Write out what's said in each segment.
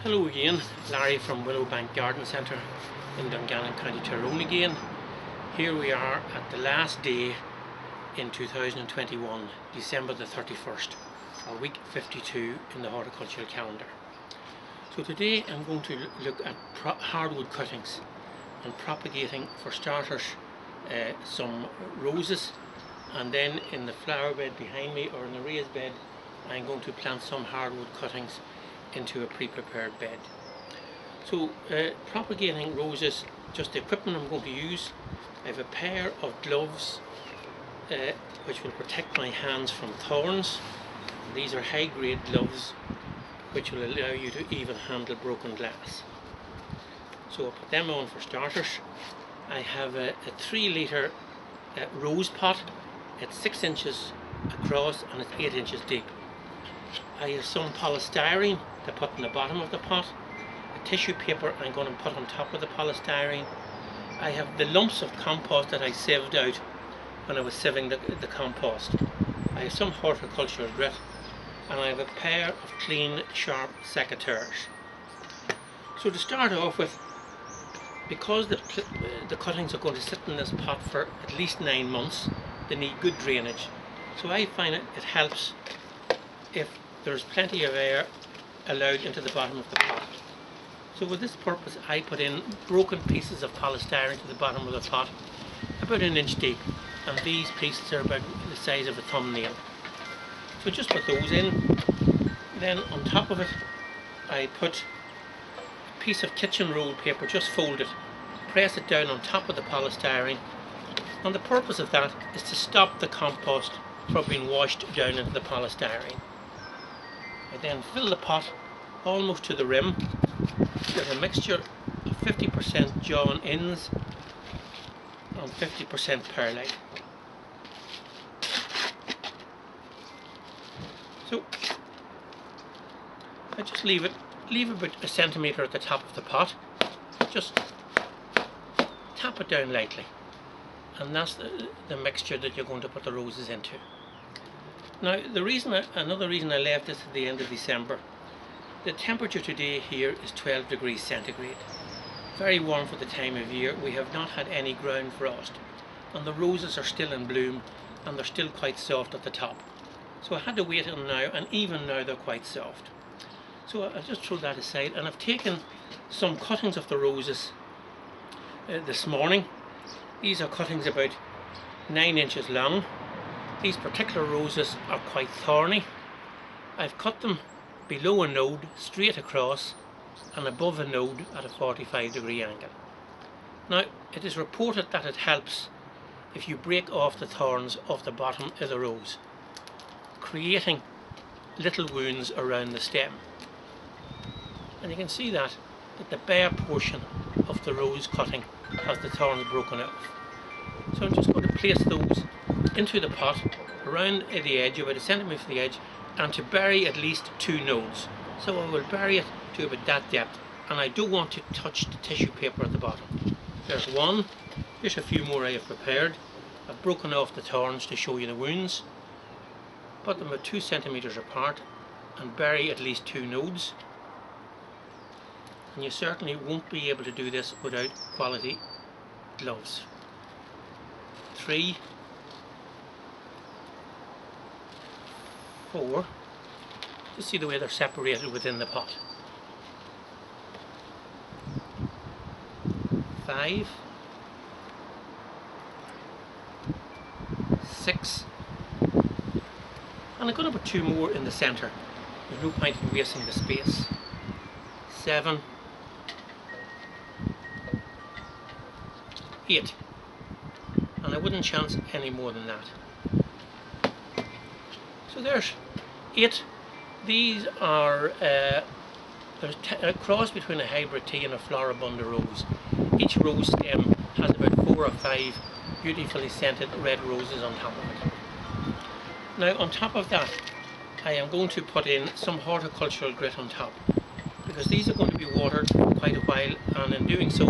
Hello again, Larry from Willowbank Garden Centre in Dungannon, County Tyrone again. Here we are at the last day in 2021, December the 31st, or week 52 in the horticultural calendar. So today I'm going to look at hardwood cuttings and propagating, for starters, some roses, and then in the flower bed behind me, or in the raised bed, I'm going to plant some hardwood cuttings into a pre-prepared bed. So propagating roses, just the equipment I'm going to use. I have a pair of gloves which will protect my hands from thorns. These are high-grade gloves which will allow you to even handle broken glass. So I'll put them on for starters. I have a 3-litre rose pot. It's 6 inches across and it's 8 inches deep. I have some polystyrene to put in the bottom of the pot, a tissue paper I'm going to put on top of the polystyrene. I have the lumps of compost that I sieved out when I was sieving the compost. I have some horticultural grit, and I have a pair of clean, sharp secateurs. So to start off with, because the cuttings are going to sit in this pot for at least 9 months, they need good drainage. So I find it helps if there's plenty of air allowed into the bottom of the pot. So with this purpose I put in broken pieces of polystyrene to the bottom of the pot, about 1 inch deep, and these pieces are about the size of a thumbnail. So just put those in. Then on top of it I put a piece of kitchen roll paper, just fold it, press it down on top of the polystyrene, and the purpose of that is to stop the compost from being washed down into the polystyrene. I then fill the pot almost to the rim with a mixture of 50% John Innes and 50% perlite. So I just leave about 1 centimetre at the top of the pot, just tap it down lightly, and that's the mixture that you're going to put the roses into. Now another reason I left this at the end of December, the temperature today here is 12 degrees centigrade. Very warm for the time of year. We have not had any ground frost, and the roses are still in bloom and they're still quite soft at the top. So I had to wait until now, and even now they're quite soft. So I'll just throw that aside, and I've taken some cuttings of the roses this morning. These are cuttings about 9 inches long. These particular roses are quite thorny. I've cut them below a node, straight across, and above a node at a 45-degree angle. Now, it is reported that it helps if you break off the thorns off the bottom of the rose, creating little wounds around the stem. And you can see that the bare portion of the rose cutting has the thorns broken off. So I'm just going to place those into the pot around the edge, about 1 centimetre from the edge, and to bury at least 2 nodes. So I will bury it to about that depth, and I don't want to touch the tissue paper at the bottom. There's one. Here's a few more I have prepared. I've broken off the thorns to show you the wounds. Put them about 2 centimetres apart and bury at least 2 nodes. And you certainly won't be able to do this without quality gloves. 3, 4, just see the way they're separated within the pot. 5, 6, and I'm going to put 2 more in the centre. There's no point in wasting the space. 7, 8, and I wouldn't chance any more than that. So there's 8. These are there's a cross between a hybrid tea and a floribunda rose. Each rose stem has about 4 or 5 beautifully scented red roses on top of it. Now on top of that I am going to put in some horticultural grit on top, because these are going to be watered for quite a while, and in doing so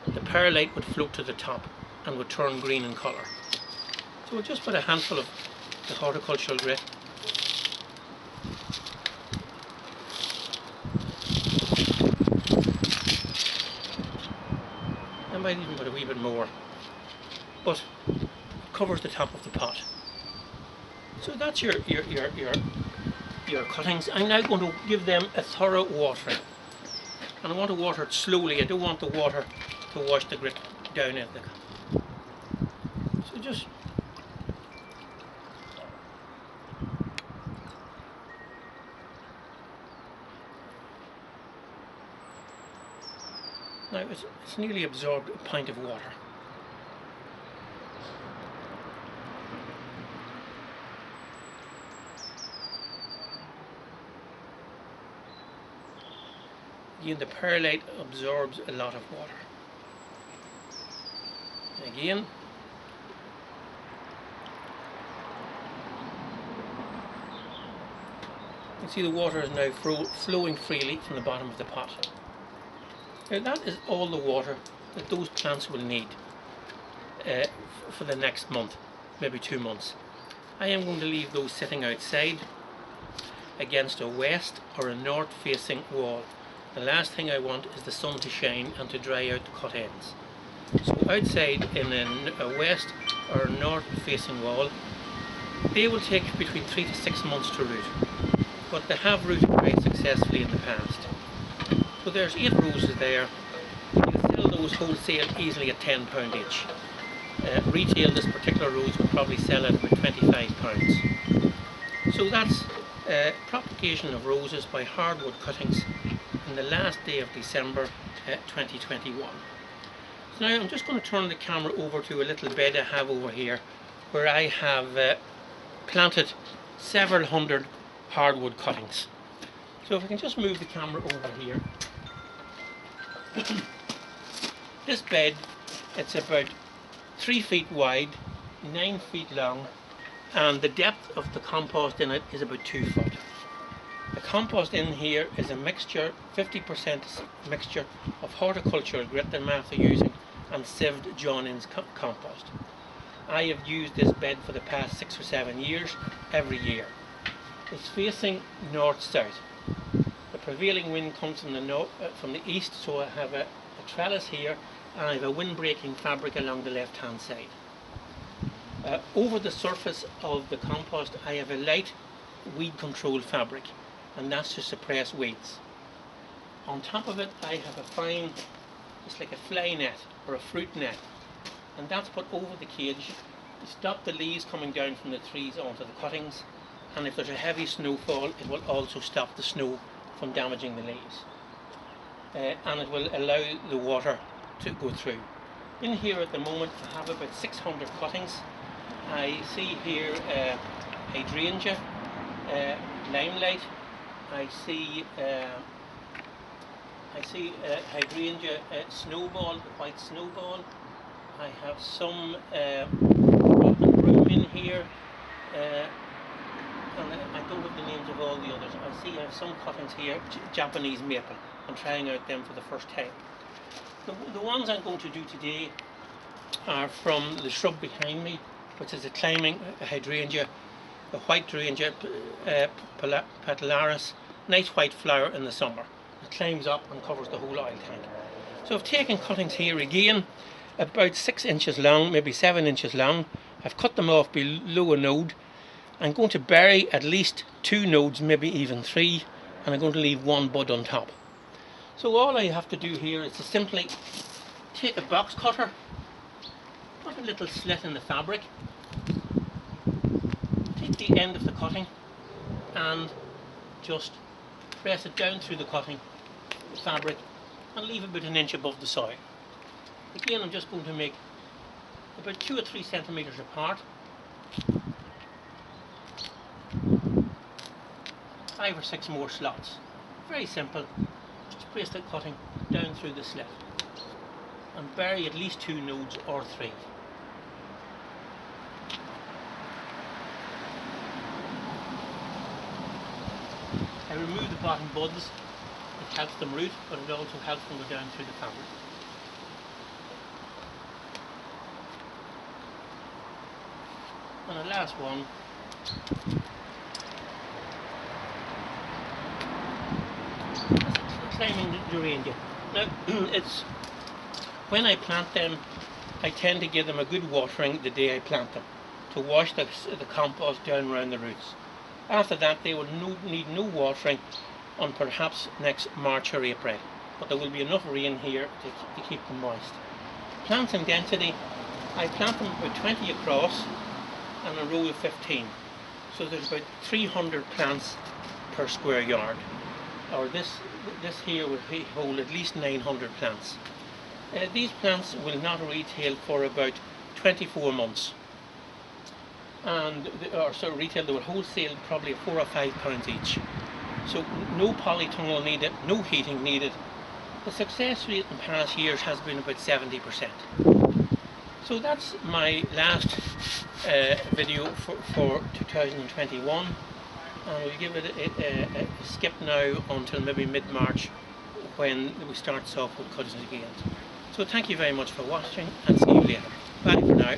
the perlite would float to the top and would turn green in colour. So we'll just put a handful of the horticultural grit might even put a wee bit more, but it covers the top of the pot. So that's your cuttings. I'm now going to give them a thorough watering, and I want to water it slowly. I don't want the water to wash the grit down in the. So just now it's nearly absorbed a pint of water. Again, the perlite absorbs a lot of water. Again, you can see the water is now flowing freely from the bottom of the pot. Now that is all the water that those plants will need for the next month, maybe 2 months. I am going to leave those sitting outside against a west or a north facing wall. The last thing I want is the sun to shine and to dry out the cut ends. So outside in a west or a north facing wall, they will take between 3 to 6 months to root, but they have rooted very successfully in the past. So there's 8 roses there. You can sell those wholesale easily at £10 each. Retail, this particular rose would probably sell at about £25. So that's propagation of roses by hardwood cuttings in the last day of December 2021. So now I'm just going to turn the camera over to a little bed I have over here where I have planted several hundred hardwood cuttings. So if I can just move the camera over here. This bed, it's about 3 feet wide, 9 feet long, and the depth of the compost in it is about 2 foot. The compost in here is a mixture, 50% mixture of horticultural grit that I'm after using and sieved John Innes compost. I have used this bed for the past 6 or 7 years, every year. It's facing north-south. The prevailing wind comes from the east, so I have a trellis here and I have a wind-breaking fabric along the left-hand side. Over the surface of the compost I have a light weed control fabric, and that's to suppress weeds. On top of it I have a fine, it's like a fly net or a fruit net, and that's put over the cage to stop the leaves coming down from the trees onto the cuttings, and if there's a heavy snowfall it will also stop the snow from damaging the leaves. And it will allow the water to go through. In here at the moment I have about 600 cuttings. I see here Hydrangea, limelight. I see Hydrangea snowball, white snowball. I have some rotten broom in here, and I don't have the names of all the others. I see I have some cuttings here, Japanese maple. I'm trying out them for the first time. The ones I'm going to do today are from the shrub behind me, which is a climbing hydrangea, a white hydrangea, petalaris, nice white flower in the summer. It climbs up and covers the whole oil tank. So I've taken cuttings here again, about 6 inches long, maybe 7 inches long. I've cut them off below a node. I'm going to bury at least 2 nodes, maybe even 3, and I'm going to leave 1 bud on top. So all I have to do here is to simply take a box cutter, put a little slit in the fabric, take the end of the cutting and just press it down through the cutting fabric and leave about 1 inch above the soil. Again, I'm just going to make about 2 or 3 centimeters apart, 5 or 6 more slots. Very simple. Just place the cutting down through the slit and bury at least 2 nodes or 3. I remove the bottom buds. It helps them root, but it also helps them go down through the fabric. And the last one, climbing hydrangea. Now it's when I plant them, I tend to give them a good watering the day I plant them, to wash the compost down around the roots. After that they will need no watering on perhaps next March or April, but there will be enough rain here to keep them moist. Planting density, I plant them about 20 across and a row of 15. So there's about 300 plants per square yard. Or this here will hold at least 900 plants. These plants will not retail for about 24 months. And retail, they will wholesale probably £4 or £5 each. So no polytunnel needed, no heating needed. The success rate in past years has been about 70%. So that's my last video for 2021, and we'll give it a skip now until maybe mid-March, when we start softwood cuttings again. So thank you very much for watching, and see you later. Bye for now.